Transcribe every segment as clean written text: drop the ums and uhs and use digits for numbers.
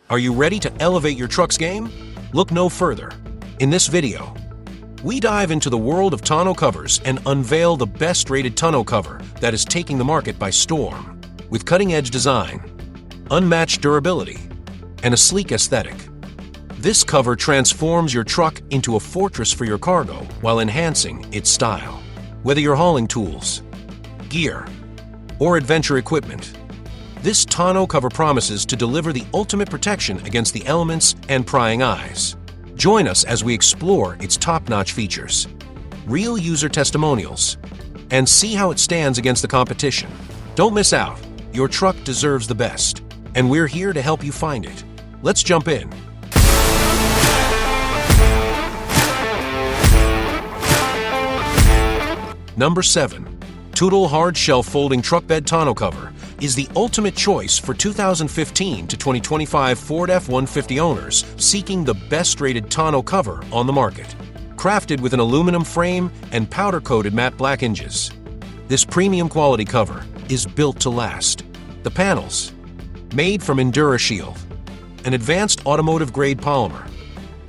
Are you ready to elevate your truck's game? Look no further. In this video, we dive into the world of tonneau covers and unveil the best-rated tonneau cover that is taking the market by storm. With cutting-edge design, unmatched durability, and a sleek aesthetic, this cover transforms your truck into a fortress for your cargo while enhancing its style. Whether you're hauling tools, gear, or adventure equipment, this tonneau cover promises to deliver the ultimate protection against the elements and prying eyes. Join us as we explore its top-notch features, real user testimonials, and see how it stands against the competition. Don't miss out. Your truck deserves the best, and we're here to help you find it. Let's jump in. Number 7. Tonneau Hard Shell Folding Truck Bed Tonneau Cover is the ultimate choice for 2015 to 2025 Ford F-150 owners seeking the best-rated tonneau cover on the market. Crafted with an aluminum frame and powder-coated matte black hinges, this premium quality cover is built to last. The panels, made from EnduraShield, an advanced automotive-grade polymer,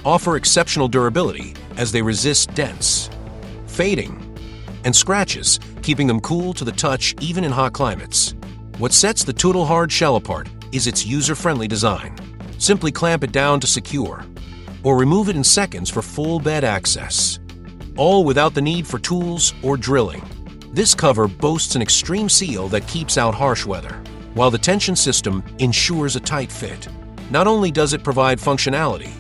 offer exceptional durability as they resist dents, fading, and scratches, keeping them cool to the touch even in hot climates. What sets the Tonneau Hard Shell apart is its user-friendly design. Simply clamp it down to secure, or remove it in seconds for full bed access, all without the need for tools or drilling. This cover boasts an extreme seal that keeps out harsh weather, while the tension system ensures a tight fit. Not only does it provide functionality,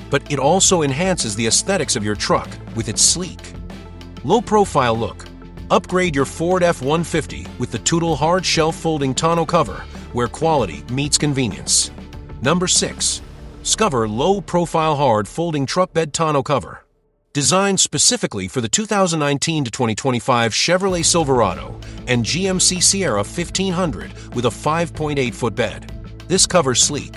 but it also enhances the aesthetics of your truck with its sleek, low-profile look. Upgrade your Ford F-150 with the Tonneau Hard Shell Folding Tonneau Cover, where quality meets convenience. Number 6. Scover Low-Profile Hard Folding Truck Bed Tonneau Cover. Designed specifically for the 2019 to 2025 Chevrolet Silverado and GMC Sierra 1500 with a 5.8-foot bed. This cover's sleek,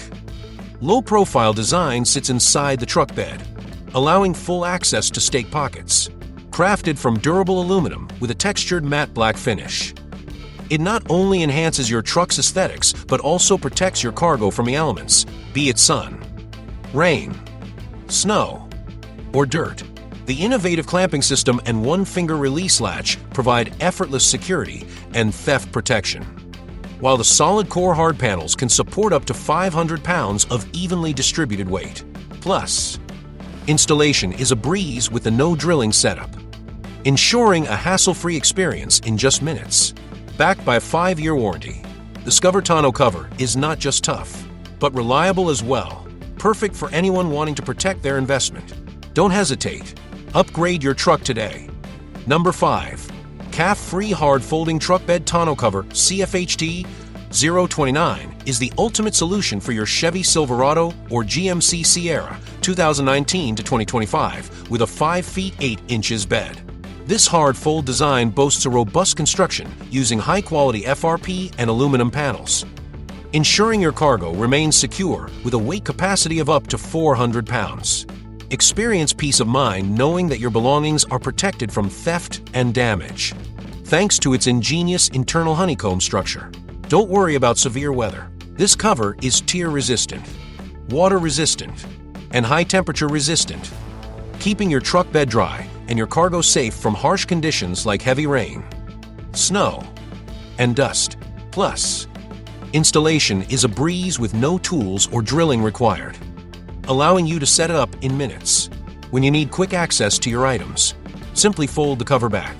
low-profile design sits inside the truck bed, allowing full access to stake pockets. Crafted from durable aluminum with a textured matte black finish, it not only enhances your truck's aesthetics but also protects your cargo from the elements, be it sun, rain, snow, or dirt. The innovative clamping system and one-finger release latch provide effortless security and theft protection, while the solid core hard panels can support up to 500 pounds of evenly distributed weight. Plus, installation is a breeze with the no-drilling setup, ensuring a hassle-free experience in just minutes. Backed by a 5-year warranty, the Scover Tonneau Cover is not just tough, but reliable as well, perfect for anyone wanting to protect their investment. Don't hesitate. Upgrade your truck today. Number 5. Calf-Free Hard Folding Truck Bed Tonneau Cover CFHT 029 is the ultimate solution for your Chevy Silverado or GMC Sierra 2019 to 2025 with a 5 feet 8 inches bed. This hard fold design boasts a robust construction using high-quality FRP and aluminum panels, ensuring your cargo remains secure with a weight capacity of up to 400 pounds. Experience peace of mind knowing that your belongings are protected from theft and damage, thanks to its ingenious internal honeycomb structure. Don't worry about severe weather. This cover is tear-resistant, water-resistant, and high-temperature resistant, keeping your truck bed dry and your cargo safe from harsh conditions like heavy rain, snow, and dust. Plus, installation is a breeze with no tools or drilling required, allowing you to set it up in minutes. When you need quick access to your items, simply fold the cover back.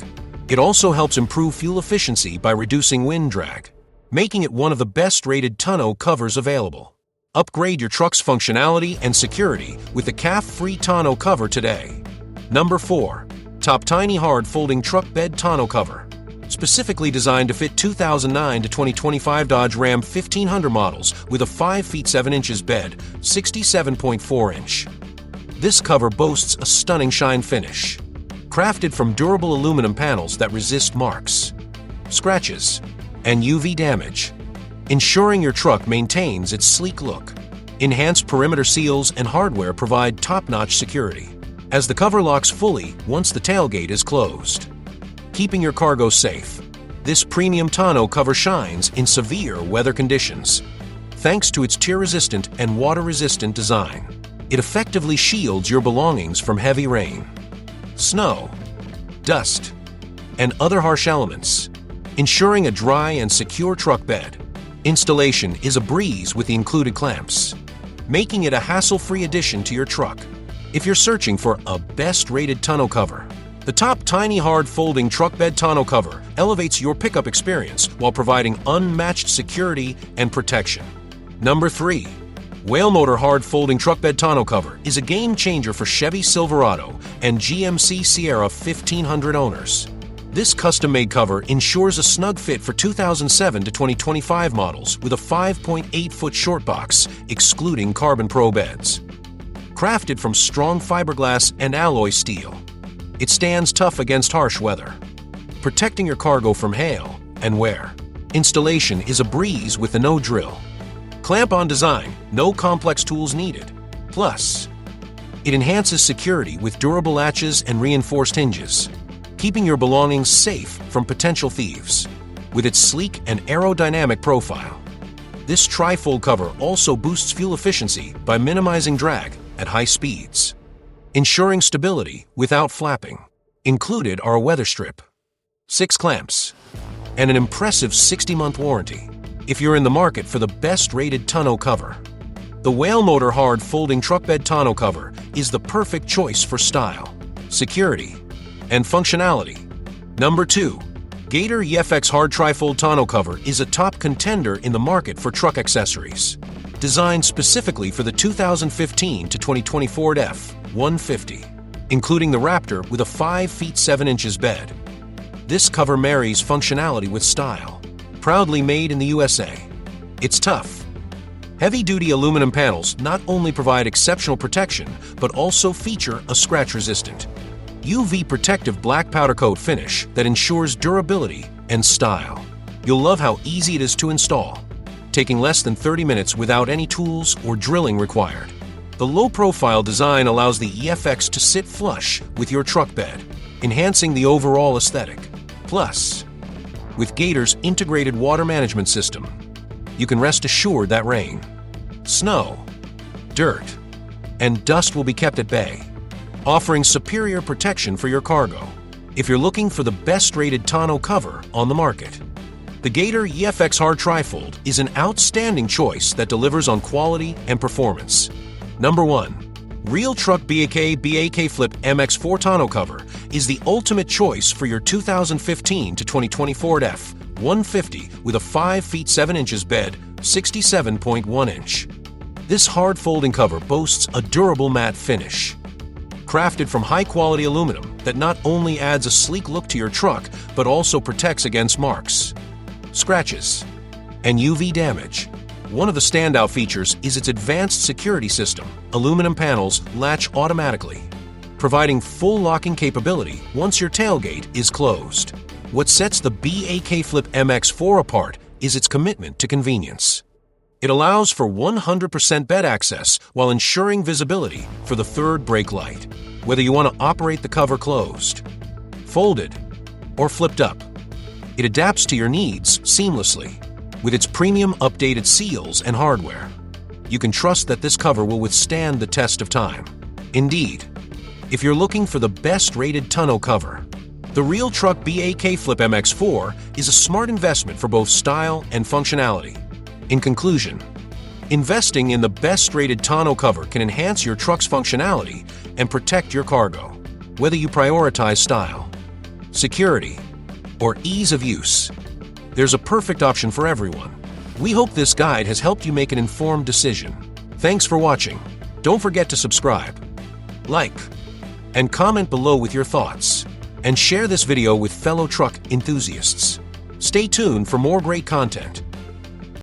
It also helps improve fuel efficiency by reducing wind drag, making it one of the best-rated tonneau covers available. Upgrade your truck's functionality and security with the calf-free tonneau cover today. Number 4. Top Tiny Hard Folding Truck Bed Tonneau Cover. Specifically designed to fit 2009 to 2025 Dodge Ram 1500 models with a 5 feet 7 inches bed, 67.4 inch. This cover boasts a stunning shine finish, crafted from durable aluminum panels that resist marks, scratches, and UV damage, ensuring your truck maintains its sleek look. Enhanced perimeter seals and hardware provide top-notch security, as the cover locks fully once the tailgate is closed, keeping your cargo safe. This premium tonneau cover shines in severe weather conditions, thanks to its tear-resistant and water-resistant design. It effectively shields your belongings from heavy rain, snow, dust, and other harsh elements, ensuring a dry and secure truck bed. Installation is a breeze with the included clamps, making it a hassle-free addition to your truck. If you're searching for a best-rated tonneau cover, the top tiny hard folding truck bed tonneau cover elevates your pickup experience while providing unmatched security and protection. Number 3. Whale Motor Hard Folding Truck Bed Tonneau Cover is a game changer for Chevy Silverado and GMC Sierra 1500 owners. This custom-made cover ensures a snug fit for 2007 to 2025 models with a 5.8-foot short box, excluding Carbon Pro beds. Crafted from strong fiberglass and alloy steel, it stands tough against harsh weather, protecting your cargo from hail and wear. Installation is a breeze with the no drill. Clamp-on design, no complex tools needed. Plus, it enhances security with durable latches and reinforced hinges, keeping your belongings safe from potential thieves. With its sleek and aerodynamic profile, this tri-fold cover also boosts fuel efficiency by minimizing drag at high speeds, ensuring stability without flapping. Included are a weather strip, 6 clamps, and an impressive 60-month warranty. If you're in the market for the best-rated tonneau cover, the Whale Motor Hard Folding Truck Bed Tonneau Cover is the perfect choice for style, security, and functionality. Number 2. Gator EFX Hard Trifold Tonneau Cover is a top contender in the market for truck accessories. Designed specifically for the 2015 to 2020 Ford F-150, including the Raptor with a 5 feet 7 inches bed. This cover marries functionality with style. Proudly made in the USA. It's tough. Heavy-duty aluminum panels not only provide exceptional protection, but also feature a scratch-resistant, UV protective black powder coat finish that ensures durability and style. You'll love how easy it is to install, taking less than 30 minutes without any tools or drilling required. The low-profile design allows the EFX to sit flush with your truck bed, enhancing the overall aesthetic. Plus, with Gator's integrated water management system, you can rest assured that rain, snow, dirt, and dust will be kept at bay, offering superior protection for your cargo. If you're looking for the best-rated tonneau cover on the market, the Gator EFX Hard Trifold is an outstanding choice that delivers on quality and performance. Number 1. Real Truck BAK Flip MX4 Tonneau Cover is the ultimate choice for your 2015 to 2020 Ford F-150 with a 5 feet 7 inches bed, 67.1 inch. This hard folding cover boasts a durable matte finish, crafted from high-quality aluminum that not only adds a sleek look to your truck, but also protects against marks, scratches, and UV damage. One of the standout features is its advanced security system. Aluminum panels latch automatically, providing full locking capability once your tailgate is closed. What sets the BAK Flip MX4 apart is its commitment to convenience. It allows for 100% bed access while ensuring visibility for the third brake light. Whether you want to operate the cover closed, folded, or flipped up, it adapts to your needs seamlessly. With its premium updated seals and hardware, you can trust that this cover will withstand the test of time. Indeed, if you're looking for the best-rated tonneau cover, the Real Truck BAK Flip MX4 is a smart investment for both style and functionality. In conclusion, investing in the best-rated tonneau cover can enhance your truck's functionality and protect your cargo. Whether you prioritize style, security, or ease of use, there's a perfect option for everyone. We hope this guide has helped you make an informed decision. Thanks for watching. Don't forget to subscribe, like, and comment below with your thoughts. And share this video with fellow truck enthusiasts. Stay tuned for more great content.